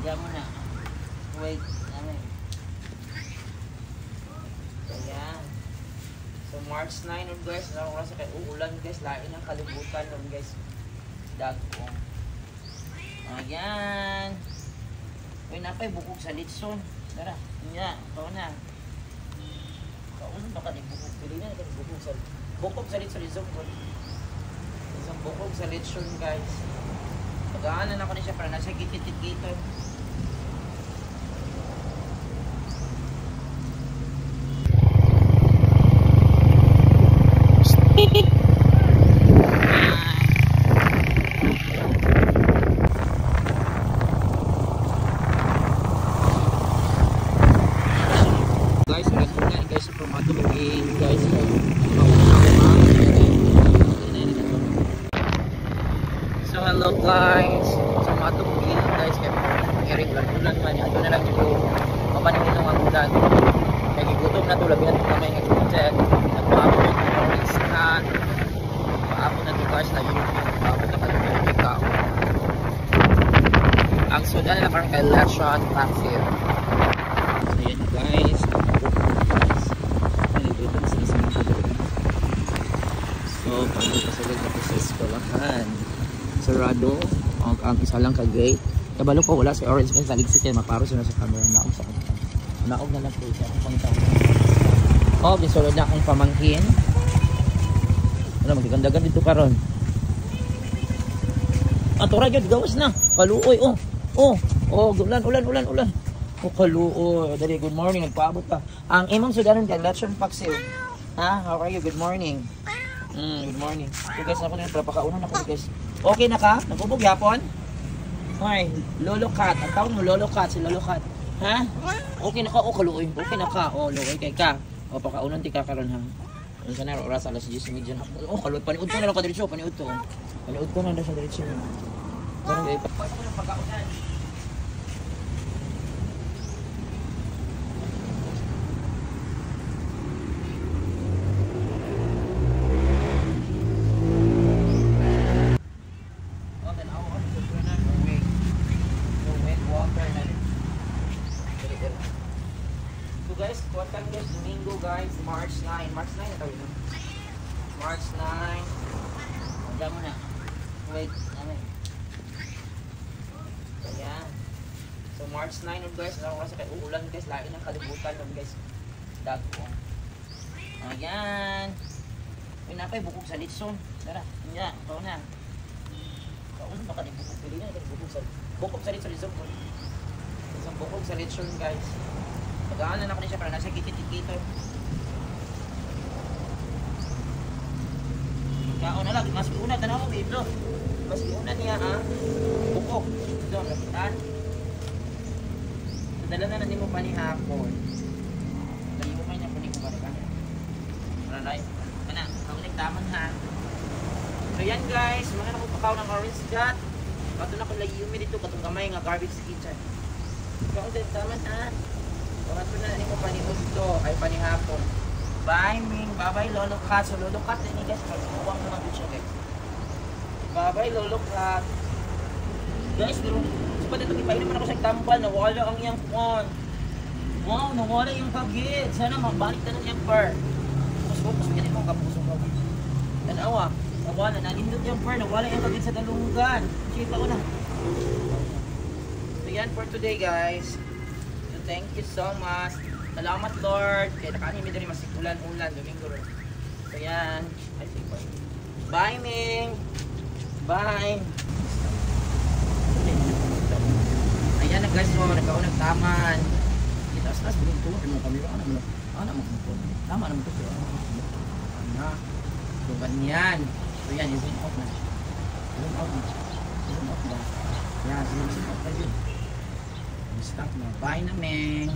Diyan mo na. Wait. Ayan. So March 9 nun guys. Narong rasa kay uulan guys. Lain ang kalibutan nun guys. Dagkong. Ayan. Uy, napay bukog sa litson. Tara. Nga. Ito na. Kaunan baka di bukog. Pili na natin bukog sa bukog sa litson. Isang bukog sa litson guys. Pagaanan ako na siya para nasa gitid-gitid. Guys, magandang guys sa formato guys. So hello guys. Sa formato guys, kaya ulan man ato na lang dito. Mapaningin ng ulan. Kaya gigutom na to labi na kamay nga content. Nagpaabot ng iskan. Paabot na to guys na yun. Paabot na kalungkot tao. Ang sudan na parang election passive. So yun guys. So, pagkasalag na sa eskolahan. Sarado. Ang isa lang ka-gate. Kabalo ko, wala si Orange. Kaya salig siya. Maparo siya na sa camera. Naong sa kanya. Naog na lang po siya. Oh, bisulod na akong pamangkin. Ano, magaganda-ganda dito karon. Tora yun, gawas na. Kaluoy, oh. Ulan. Oh, kaluoy. Dali, good morning. Nagpaabot ka. Ang imong sudanan ka, election paksiw. Ha? How are you? Good morning. Good morning. So guys, ako na napakaunan ako guys. Okay na ka? Nagubog yapon? Hoy, Lolo Cat. Ang tawag mo Lolo Cat, si Lolo Cat. Ha? Okay na ka? O kaluoy. Okay na ka? O, luoy kay ka. O, pakaunan ti ka karon ha. Ano sa naro oras alas 10:30 na. O, kaluoy. Paniud ko na lang ka diretso. Paniud ko na lang sa diretso. Karon guys. Pagkaunan. Guys, kuwatan guys, Domingo guys, March 9 na tawag no? March 9. Diyan mo na. Wait, ayan. So March 9 nun guys, narong rasa kay uulan guys, lain ang kalibutan nun guys. Dagkong. Ayan. Uy, napay bukog sa litson. Tara, nga, ito na. Kaunan baka di bukog. Pili na natin bukog sa litson. Isang bukog sa litson guys. Pagaanan ako na siya para nasa gitid-gitid. Kaon na lang, mas una tanaw mo dito. Mas una niya ha. Bukok. Ito, kapitan. Nadala na natin mo pa ni hapon. Dali mo pa niya kunin ko ba? Alright. Kana, ako nagtaman ha. So yan guys, mga nakupakaw ng orange cat. Kato na kung layo dito, katong gamay nga garbage kitchen. Ikaw nagtaman ha. Oras na ni mo paniud to ay panihapon. Bye Ming, bye Lolo Cat. So Lolo Cat ini guys, pagkuwang naman dito guys. Bye Lolo Cat. Guys, pero sapat ito ipain naman ako sa tambal, nawala ang iyang phone. Wow, nawala yung kagit. Sana mabalik na yung fur. Focus mo ganito ang kapusong ko. Tanawa, nawala nalindot yung fur, nawala yung kagit sa dalungan. Chika ko na. So yan for today guys. Thank you so much. Salamat Lord. Kaya nakaanimi din mas ulan-ulan. Domingo rin. So yan. Bye Ming. Bye. Ayan na guys. So, nagkaunang taman. Itaas-taas. Bilhin ito. Ano mo kamera? Ano mo? Tama naman ito. Ano? So ganyan. So yan. Zoom out na. Zoom out na. Zoom out na. Yan. Zoom out na yun. Stop na. Bye na Ming.